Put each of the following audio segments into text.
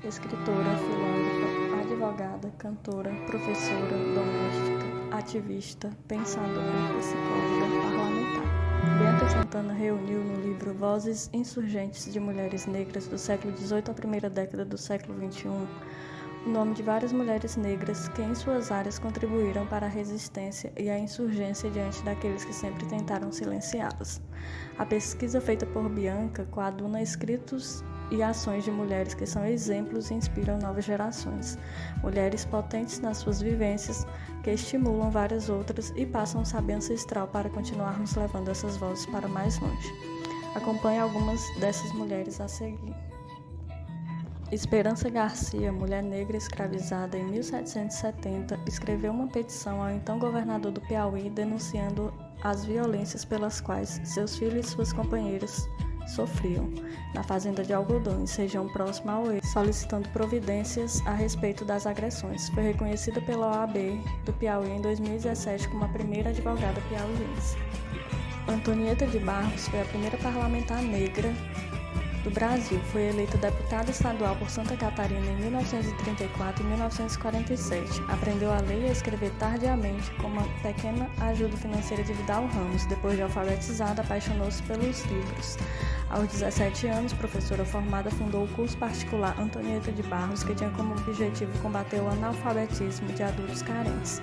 escritora, filósofa, advogada, cantora, professora, doméstica, ativista, pensadora, psicóloga, parlamentar. Bianca Santana reuniu no livro Vozes Insurgentes de Mulheres Negras do século XVIII à primeira década do século XXI o nome de várias mulheres negras que em suas áreas contribuíram para a resistência e a insurgência diante daqueles que sempre tentaram silenciá-las. A pesquisa feita por Bianca coaduna escritos e ações de mulheres que são exemplos e inspiram novas gerações. Mulheres potentes nas suas vivências, que estimulam várias outras e passam um saber ancestral para continuarmos levando essas vozes para mais longe. Acompanhe algumas dessas mulheres a seguir. Esperança Garcia, mulher negra escravizada em 1770, escreveu uma petição ao então governador do Piauí denunciando as violências pelas quais seus filhos e suas companheiras sofriam na fazenda de Algodões, região próxima ao Oeste, solicitando providências a respeito das agressões. Foi reconhecida pela OAB do Piauí em 2017 como a primeira advogada piauiense. Antonieta de Barros foi a primeira parlamentar negra do Brasil. Foi eleita deputada estadual por Santa Catarina em 1934 e 1947. Aprendeu a ler e a escrever tardiamente com uma pequena ajuda financeira de Vidal Ramos. Depois de alfabetizada, apaixonou-se pelos livros. Aos 17 anos, professora formada, fundou o curso particular Antonieta de Barros, que tinha como objetivo combater o analfabetismo de adultos carentes.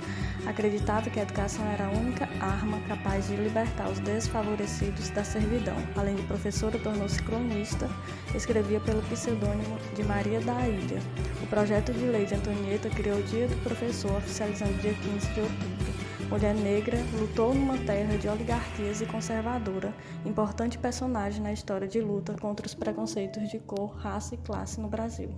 Acreditava que a educação era a única arma capaz de libertar os desfavorecidos da servidão. Além de professora, tornou-se cronista, escrevia pelo pseudônimo de Maria da Ilha. O projeto de lei de Antonieta criou o Dia do Professor, oficializando o dia 15 de outubro. Mulher negra, lutou numa terra de oligarquias e conservadora, importante personagem na história de luta contra os preconceitos de cor, raça e classe no Brasil.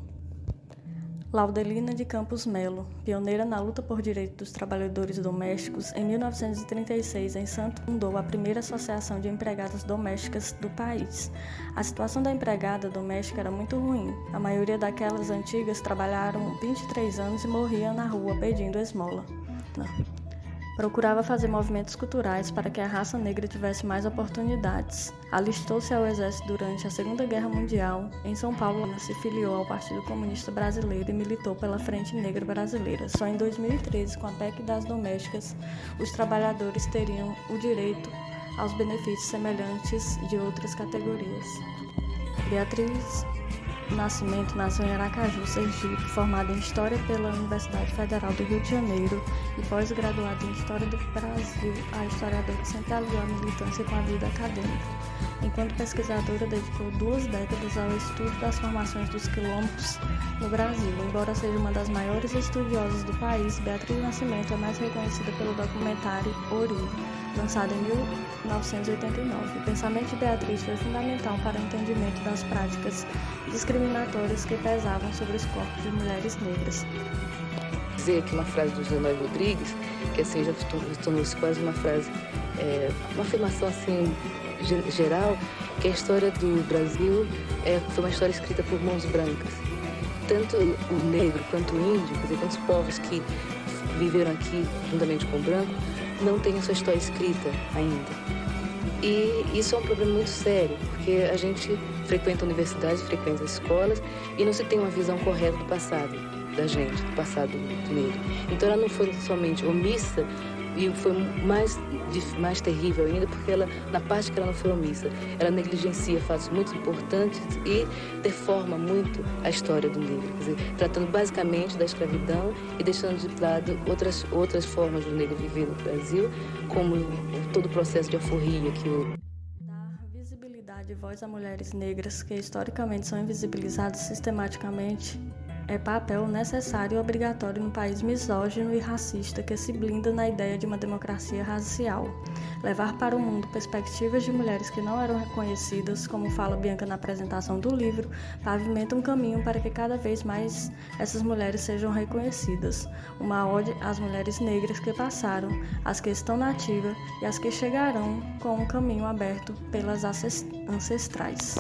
Laudelina de Campos Melo, pioneira na luta por direitos dos trabalhadores domésticos, em 1936, em Santos, fundou a primeira associação de empregadas domésticas do país. A situação da empregada doméstica era muito ruim. A maioria daquelas antigas trabalharam 23 anos e morriam na rua pedindo esmola. Procurava fazer movimentos culturais para que a raça negra tivesse mais oportunidades. Alistou-se ao exército durante a Segunda Guerra Mundial. Em São Paulo, se filiou ao Partido Comunista Brasileiro e militou pela Frente Negra Brasileira. Só em 2013, com a PEC das domésticas, os trabalhadores teriam o direito aos benefícios semelhantes de outras categorias. Beatriz Nascimento nasceu em Aracaju, Sergipe, formada em História pela Universidade Federal do Rio de Janeiro e pós-graduada em História do Brasil. A historiadora sempre aliou a militância com a vida acadêmica. Enquanto pesquisadora, dedicou 2 décadas ao estudo das formações dos quilombos no Brasil. Embora seja uma das maiores estudiosas do país, Beatriz Nascimento é mais reconhecida pelo documentário Ori, lançado em 1989. O pensamento de Beatriz foi fundamental para o entendimento das práticas discriminatórias que pesavam sobre os corpos de mulheres negras. Dizer aqui uma frase do José Noé Rodrigues, que assim já tornou-se quase uma frase, uma afirmação assim geral, que a história do Brasil foi uma história escrita por mãos brancas. Tanto o negro quanto o índio, quer dizer, tantos povos que viveram aqui juntamente com o branco, não têm a sua história escrita ainda. E isso é um problema muito sério, porque a gente frequenta universidades, frequenta escolas e não se tem uma visão correta do passado da gente, do passado do negro. Então ela não foi somente omissa, e foi mais terrível ainda, porque ela, na parte que ela não foi omissa, ela negligencia fatos muito importantes e deforma muito a história do negro, quer dizer, tratando basicamente da escravidão e deixando de lado outras formas do negro viver no Brasil, como todo o processo de alforria que houve. Dar visibilidade e voz a mulheres negras que historicamente são invisibilizadas sistematicamente é papel necessário e obrigatório num país misógino e racista que se blinda na ideia de uma democracia racial. Levar para o mundo perspectivas de mulheres que não eram reconhecidas, como fala Bianca na apresentação do livro, pavimenta um caminho para que cada vez mais essas mulheres sejam reconhecidas. Uma ode às mulheres negras que passaram, às que estão na ativa e às que chegarão com um caminho aberto pelas ancestrais.